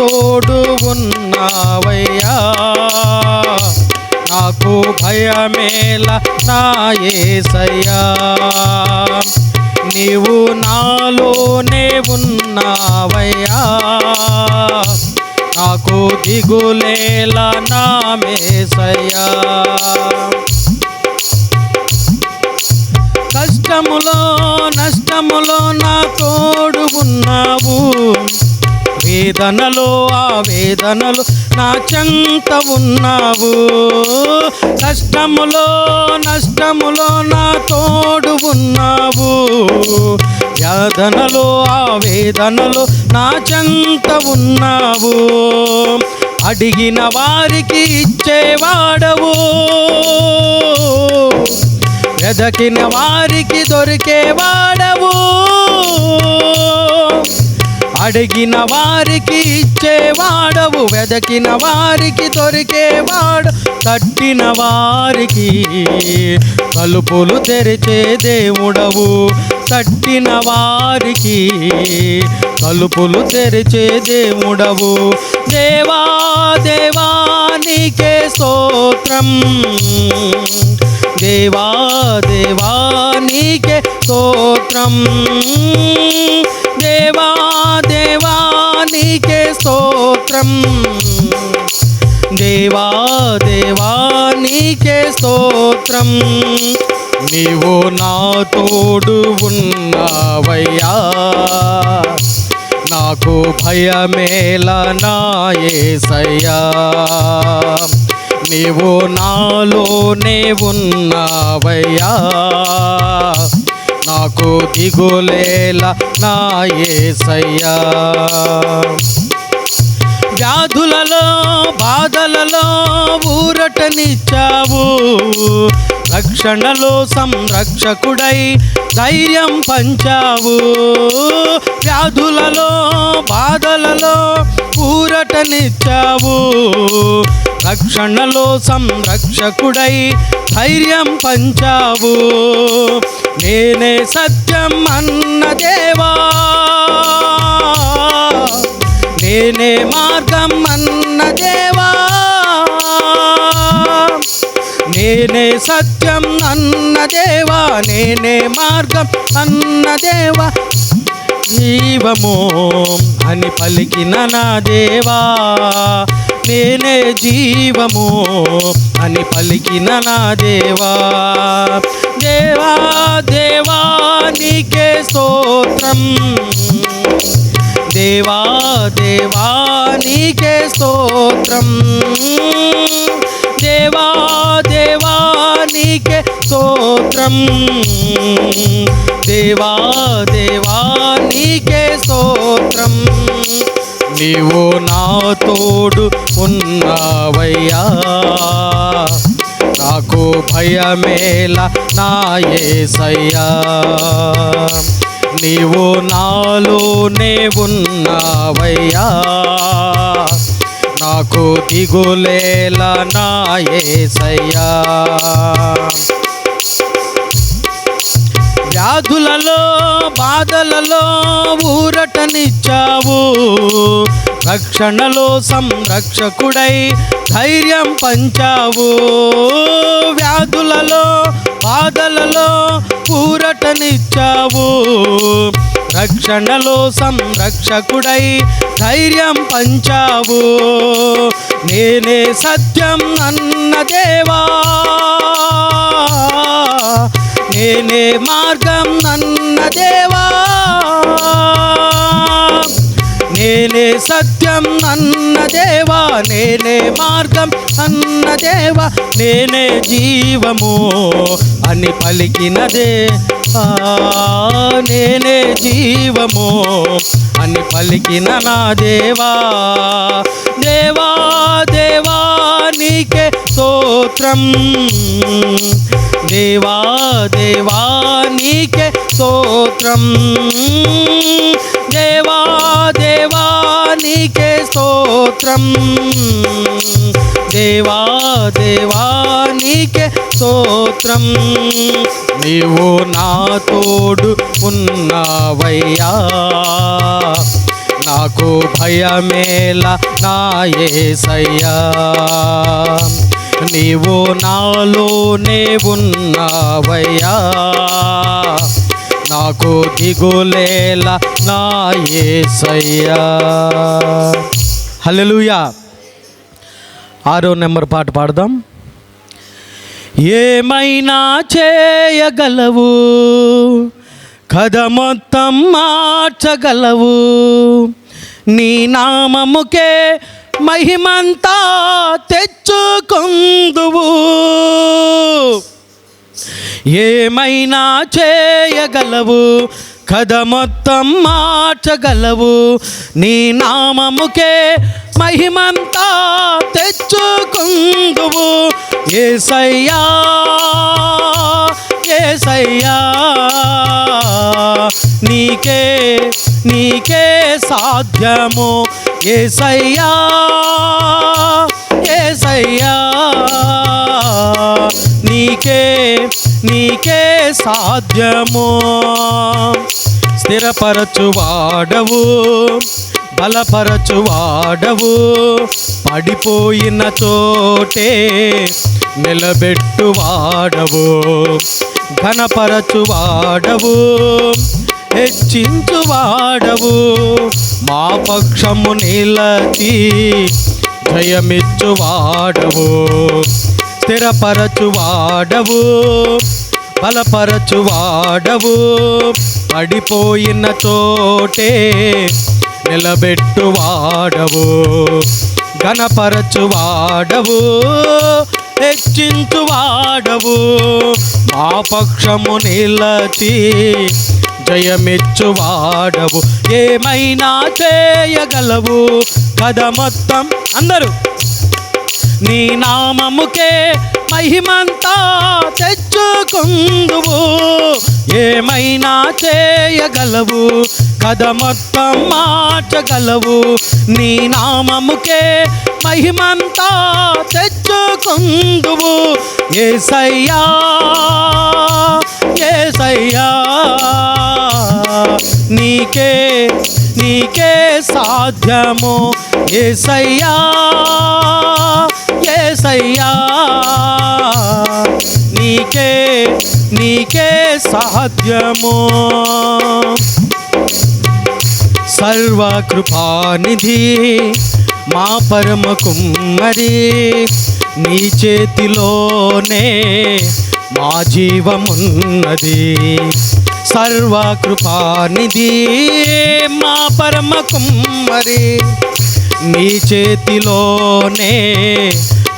తోడు ఉన్నావయ్యా, నాకు భయమేల నా యేసయ్యా. నీవు నాలోనే ఉన్నావయ్యా, నాకు దిగులేల నా యేసయ్యా. కష్టములో నష్టములో నా తోడు ఉన్నావు, వేదనలో ఆ వేదనలు నా చెంత ఉన్నావు. కష్టములో నష్టములో నా తోడు ఉన్నావు, వేదనలో ఆ వేదనలు నా చెంత ఉన్నావు. అడిగిన వారికి ఇచ్చేవాడవు, వెదకిన వారికి దొరికేవాడవు. అడిగిన వారికి ఇచ్చేవాడవు, వెదకిన వారికి దొరికేవాడు. తట్టిన వారికి తలుపులు తెరిచే దేవుడవు, తట్టిన వారికి తలుపులు తెరిచే దేవుడవు. దేవా దేవా నీకే స్తోత్రం, దేవా దేవా నీకే స్తోత్రం, దేవా దేవా నీకే స్తోత్రం, దేవా దేవా నీకే స్తోత్రం. నీవు నా తోడు ఉన్నావయ్యా, నాకు భయమేల నా యేసయ్యా. నీవు నాలోనే ఉన్నావయ్యా, నాకు దిగులేల నా యేసయ్యా. వ్యాధులలో బాధలలో ఊరటనిచ్చావు, రక్షణలో సంరక్షకుడై ధైర్యం పంచావు. వ్యాధులలో బాధలలో ఊరటనిచ్చావు, రక్షణలో సంరక్షకుడై ధైర్యం పంచావు. నేనే సత్యం అన్న దేవా, నేనే మార్గం అన్న దేవా, నేనే సత్యం అన్న దేవా, నేనే మార్గం అన్న దేవా. జీవము అని పలికిన నా దేవా, నేనే జీవము అని పలికిన నా దేవా. దేవా దేవా నీకే స్తోత్రం, దేవా దేవా నీకే స్తోత్రం, దేవా దేవా నీకే స్తోత్రం, దేవా దేవా నీకే స్తోత్రం. నీవు నా తోడు ఉన్నావయ్యా, నాకు భయమేల నా యేసయ్యా. నీవు నాలోనే ఉన్నావయ్యా, నాకు దిగులేల నా యేసయ్యా. వ్యాధులలో బాధలలో ఊరటనిచ్చావు, రక్షణలో సంరక్షకుడై ధైర్యం పంచావు. వ్యాధులలో బాధలలో ఊరటనిచ్చావు, రక్షణలో సంరక్షకుడై ధైర్యం పంచావు. నేనే సత్యం అన్న దేవా, నేనే మార్గం అన్న దేవా, నేనే సత్యం అన్న దేవా, నేనే మార్గం అన్న దేవా. నేనే జీవము అని పలికిన దేవా, నేనే జీవము అని పలికిన నా దేవా. దేవా దేవా నీకే స్తోత్రం, దేవా దేవా నీకే స్తోత్రం, దేవా దేవా నీకే స్తోత్రం, దేవా దేవా నీకే స్తోత్రం. నీవు నా తోడు ఉన్నావయ్యా, నాకు భయమేలా నా యేసయ్యా, నీవు నాలోనే ఉన్నావయ్యా, నాకు దిగులేలా నా యేసయ్యా. హల్లెలూయా. 6వ నెంబర్ పాట పాడదాం. ఏమైనా చేయగలవు, కథ మొత్తం మార్చగలవు, నీ నామముకే మహిమంతా తెచ్చుకొందువు. ఏమైనా చేయగలవు, కథ మొత్తం మార్చగలవు, నీ నామముకే మహిమంతా తెచ్చుకొందువు. యేసయ్యా యేసయ్యా, నీకే నీకే సాధ్యము. యేసయ్యా యేసయ్యా, నీకే నీకే సాధ్యము. స్థిరపరచువాడవు, బలపరచువాడవు, పడిపోయిన చోటే నిలబెట్టువాడవు, ఘనపరచువాడవు, హెచ్చించువాడవు, మా పక్షము నిలచి జయమిచ్చువాడవు. స్థిరపరచువాడవు, బలపరచువాడవు, పడిపోయిన చోటే నిలబెట్టువాడవు, ఘనపరచువాడవు, హెచ్చించువాడవు, మా పక్షము నిలచి జయమిచ్చువాడవు. ఏమైనా చేయగలవు, కథ మొత్తం అందరూ నీ నామముకే మహిమంతా తెచ్చుకొందువు. ఏమైనా చేయగలవు, కథ మొత్తం మార్చగలవు, నీ నామముకే మహిమంతా తెచ్చుకొందువు. యేసయ్యా యేసయ్యా, నీకే నీకే సాధ్యము. యేసయ్యా యేసయ్యా, నీకే నీకే సాధ్యము. సర్వకృపానిధి మా పరమ కుమ్మరి, నీ చేతిలోనే మా జీవమున్నది. సర్వకృపానిధి మా పరమ కుమ్మరి, నీ చేతిలోనే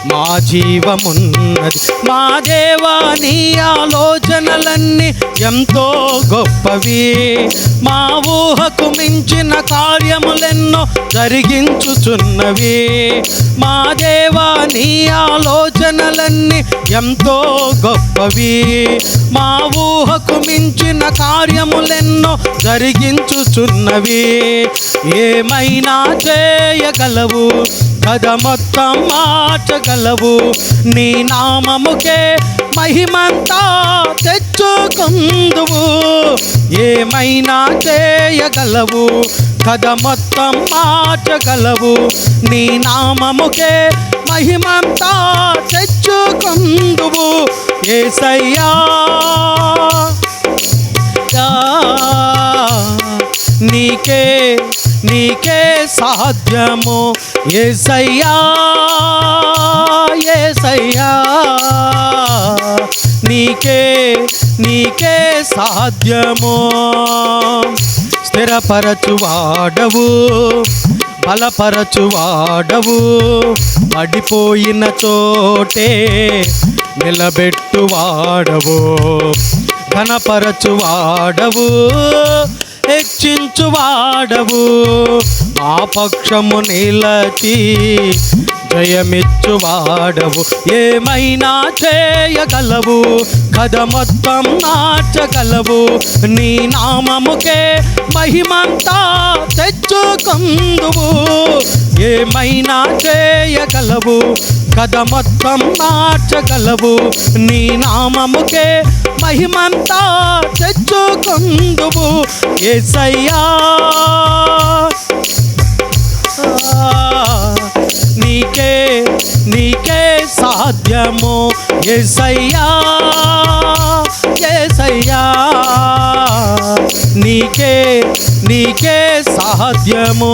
మా జీవమున్నది. మా దేవా, నీ ఆలోచనలన్నీ ఎంతో గొప్పవి, మా ఊహకు మించిన కార్యములెన్నో జరిగించుచున్నవి. మా దేవా, నీ ఆలోచనలన్నీ ఎంతో గొప్పవి, మా ఊహకు మించిన కార్యములెన్నో జరిగించుచున్నవి. ఏమైనా చేయగలవు, కథ మొత్తం మార్చగలవు, నీ నామముకే మహిమంతా తెచ్చుకొందువు. ఏమైనా చేయగలవు, కథ మొత్తం మార్చగలవు, నీ నామముకే మహిమంతా తెచ్చుకొందువు. యేసయ్యా నీకే నీకే సాధ్యము. యేసయ్యా యేసయ్యా, నీకే నీకే సాధ్యము. స్థిరపరచువాడవు, బలపరచువాడవు, పడిపోయిన చోటే నిలబెట్టువాడవు, ఘనపరచువాడవు, హెచ్చించువాడవు, మా పక్షము నిలచి జయమిచ్చువాడవు. ఏమైనా చేయగలవు, కథ మొత్తం మార్చగలవు, నీ నామముకే మహిమంతా తెచ్చుకొందువు. ఏమైనా చేయగలవు, కథ మొత్తం మార్చగలవు, నీ నామముకే మహిమంతా తెచ్చుకొందువు. యేసయ్యా సాధ్యము యేసయ్యా యేసయ్యా నీకే సాధ్యము